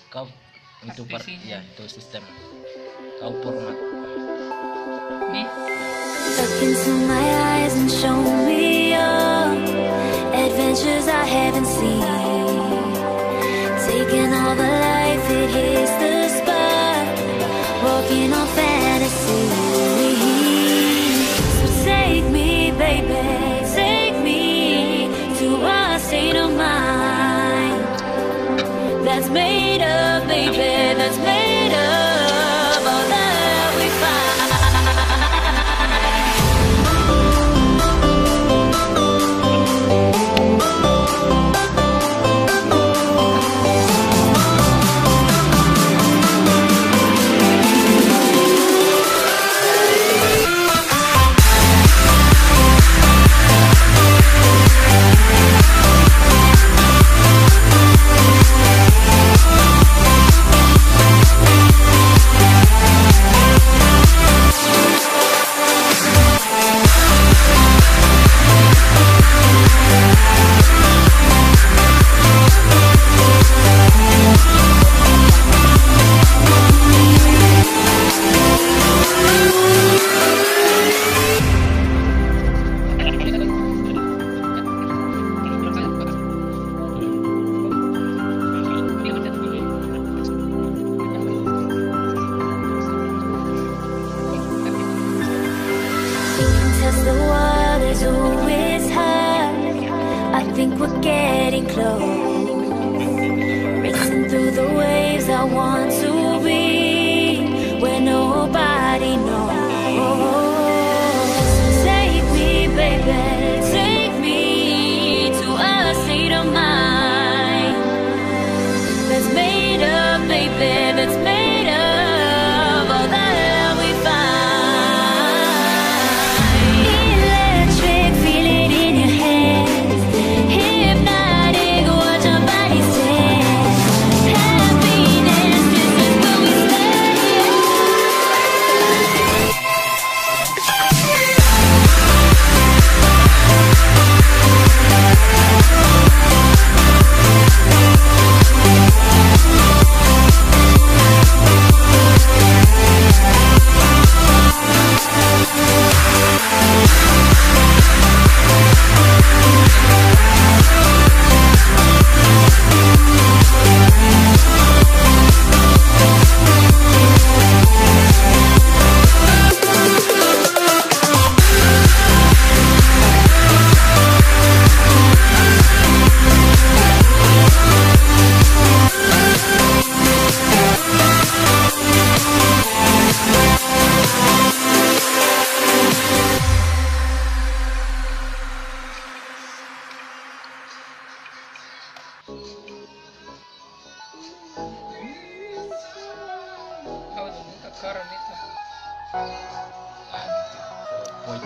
kau itu Partisinya. ya itu sistem kau format Nih. Look into my eyes and show me your adventures I haven't seen. Taking all the life, it hits the spot. Walking on fantasy. So take me, baby, take me to a state of mind that's made of, baby, that's made of all that we find. Test the waters, ooh, it's hot. I think we're getting close. Racing through the waves, I want to be where nobody knows. Take me, baby, take me to a state of mind that's made of, baby, that's made of all that we find. Electric, feel it in your hands. Hypnotic, watch our bodies dance. Happiness, this is where we stay. Kau tuh keren itu. ah gitu poin